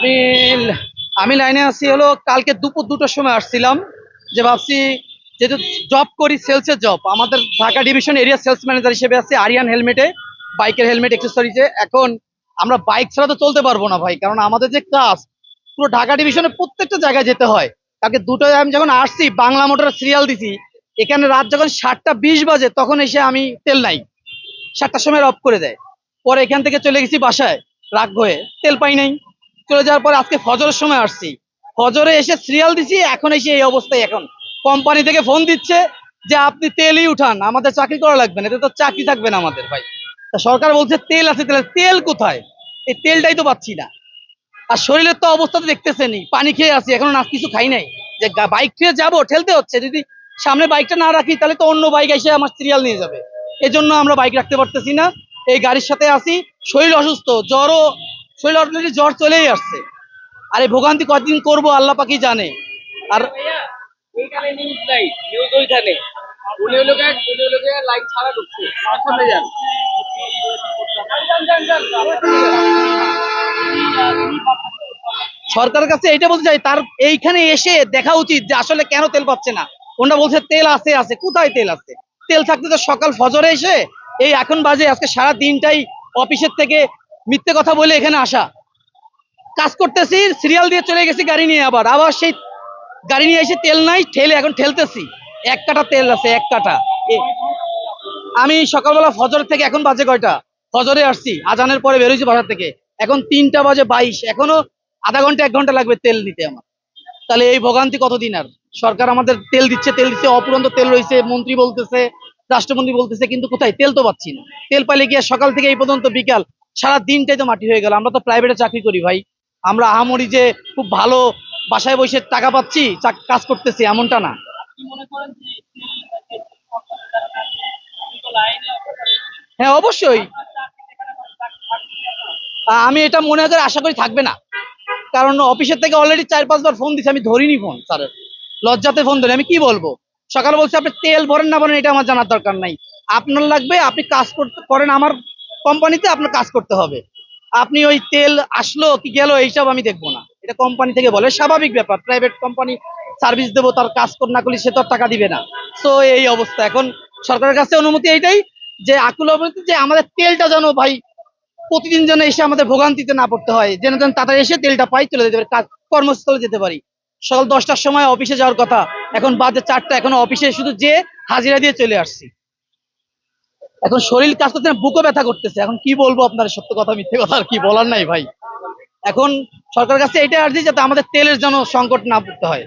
আমি আমি লাইনে আছি হলো কালকে দুপুর 2টার সময় আসছিলাম, যে ভাবছি যেহেতু জব করি, সেলসের জব, আমাদের Dhaka division area sales manager হিসেবে আছি আরিয়ান হেলমেটে, বাইকের হেলমেট অ্যাক্সেসরিজে। এখন আমরা বাইক ছাড়া তো চলতে পারবো না ভাই, কারণ আমাদের যে কাজ পুরো ঢাকা ডিভিশনের প্রত্যেকটা জায়গায় যেতে হয়। কালকে 2টায় আমি যখন আসছি, বাংলা মোটরের সিরিয়াল দিছি, এখানে রাত যখন 7টা 20 বাজে তখন এসে আমি তেল নাই, 7টার সময় অফ করে দেয়। পরে এখান থেকে চলে গেছি বাসায় রাগ হয়ে, তেল পাই নাই। চলে যাওয়ার পরে আজকে ফজরের সময় আসছি, ফজরে এসে সিরিয়াল দিছি, এখন এসে এই অবস্থায়। এখন কোম্পানি থেকে ফোন দিচ্ছে যে আপনি তেলই উঠান, আমাদের চাকরি করা লাগবে না, এতে তো চাকরি থাকবে না আমাদের ভাই। তা সরকার বলছে তেল আছে, তেল তেল কোথায়? এই তেলটাই তো পাচ্ছি না। আর শরীরের তো অবস্থা তো দেখতেছেনই, পানি খেয়ে আছি, এখনো না কিছু খাই নাই। যে বাইক খেয়ে যাবো, ঠেলতে হচ্ছে। যদি সামনে বাইকটা না রাখি তাহলে তো অন্য বাইক এসে আমার সিরিয়াল নিয়ে যাবে। এজন্য আমরা বাইক রাখতে পারতেছি না, এই গাড়ির সাথে আছি। শরীর অসুস্থ, জ্বরও, শরীর অলরেডি জ্বর চলেই আসছে। আর এই ভোগান্তি কতদিন করবো আল্লাহ পাকি জানে। আর এইখানে নিউজ নাই, নিউজ ওইখানে উনি হলো লাইট ছাড়া ঢুকছে, আমার সামনে যান। সরকারের কাছে এইটা বলতে চাই, তার এইখানে এসে দেখা উচিত যে আসলে কেন তেল পাচ্ছে না। ওনারা বলছে তেল আছে, আছে কোথায় তেল আছে? তেল থাকতে তো সকাল ফজরে এসে এই এখন বাজে, আজকে সারা দিনটাই অফিসের থেকে মিথ্যে কথা বলে এখানে আসা, কাজ করতেছি, সিরিয়াল দিয়ে চলে গেছি গাড়ি নিয়ে, আবার আবার সেই গাড়ি নিয়ে এসে তেল নাই, ঠেলে এখন ঠেলতেছি। 1 কাঠা তেল আছে, 1 কাঠা। আমি সকালবেলা ফজর থেকে, এখন বাজে কয়টা, ফজরে আসছি, আজানের পরে বেরোইছি বাসা থেকে, এখন 3টা বাজে 22, এখনো আধা ঘন্টা 1 ঘন্টা লাগবে তেল নিতে আমার। তাহলে এই ভোগান্তি কতদিন? আর সরকার আমাদের তেল দিচ্ছে, তেল দিচ্ছে, অপুরন্ত তেল রয়েছে, মন্ত্রী বলতেছে, রাষ্ট্রমন্ত্রী বলতেছে, কিন্তু কোথায়? তেল তো পাচ্ছি না। তেল পাইলে গিয়ে সকাল থেকে এই পর্যন্ত বিকাল, সারা দিনটাই তো মাটি হয়ে গেল। আমরা তো প্রাইভেটে চাকরি করি ভাই, আমরা আহামরি যে খুব ভালো বাসায় বসে টাকা পাচ্ছি, কাজ করতেছি এমনটা না। আপনি মনে করেন যে সরকারের দ্বারা কাজে আপনি তো লাইনে অপেক্ষা করছেন, হ্যাঁ অবশ্যই। আপনার চাকরি এখানে থাকবে না। আমি এটা মনে করে আশা করি থাকবে না, কারণ অফিসের থেকে অলরেডি 4-5 বার ফোন দিচ্ছে, আমি ধরিনি ফোন স্যার, লজ্জাতে ফোন ধরি। আমি কি বলবো? সকালে বলছে আপনি তেল ভরেন না ভরেন এটা আমার জানার দরকার নাই, আপনার লাগবে আপনি কাজ করতে করেন, আমার কোম্পানিতে আপনার কাজ করতে হবে। আপনি ওই তেল আসলো কি গেল এইসব আমি দেখবো না, এটা কোম্পানি থেকে বলে, স্বাভাবিক ব্যাপার, প্রাইভেট কোম্পানি, সার্ভিস দেবো, তার কাজ না করলে সে তো আর টাকা দিবে না। তো এই অবস্থা এখন। সরকারের কাছে অনুমতি এইটাই যে আকুল অবনতি, যে আমাদের তেলটা যেন ভাই প্রতিদিন যেন এসে আমাদের ভোগান্তিতে না পড়তে হয়, যেন যেন তাড়াতাড়ি এসে তেলটা পাই, চলে যেতে পারি, কাজ কর্মস্থলে যেতে পারি। সকাল 10টার সময় অফিসে যাওয়ার কথা, এখন বাজে 4টা, এখনো অফিসে শুধু যে হাজিরা দিয়ে চলে আসছি। এখন শরীর কাজ করতে না, বুকও ব্যথা করতেছে। এখন কি বলবো আপনার, সত্য কথা মিথ্যে কথা আর কি বলার নাই ভাই। এখন সরকারের কাছে এটাই আর্জি যাতে আমাদের তেলের যেন সংকট না পড়তে হয়।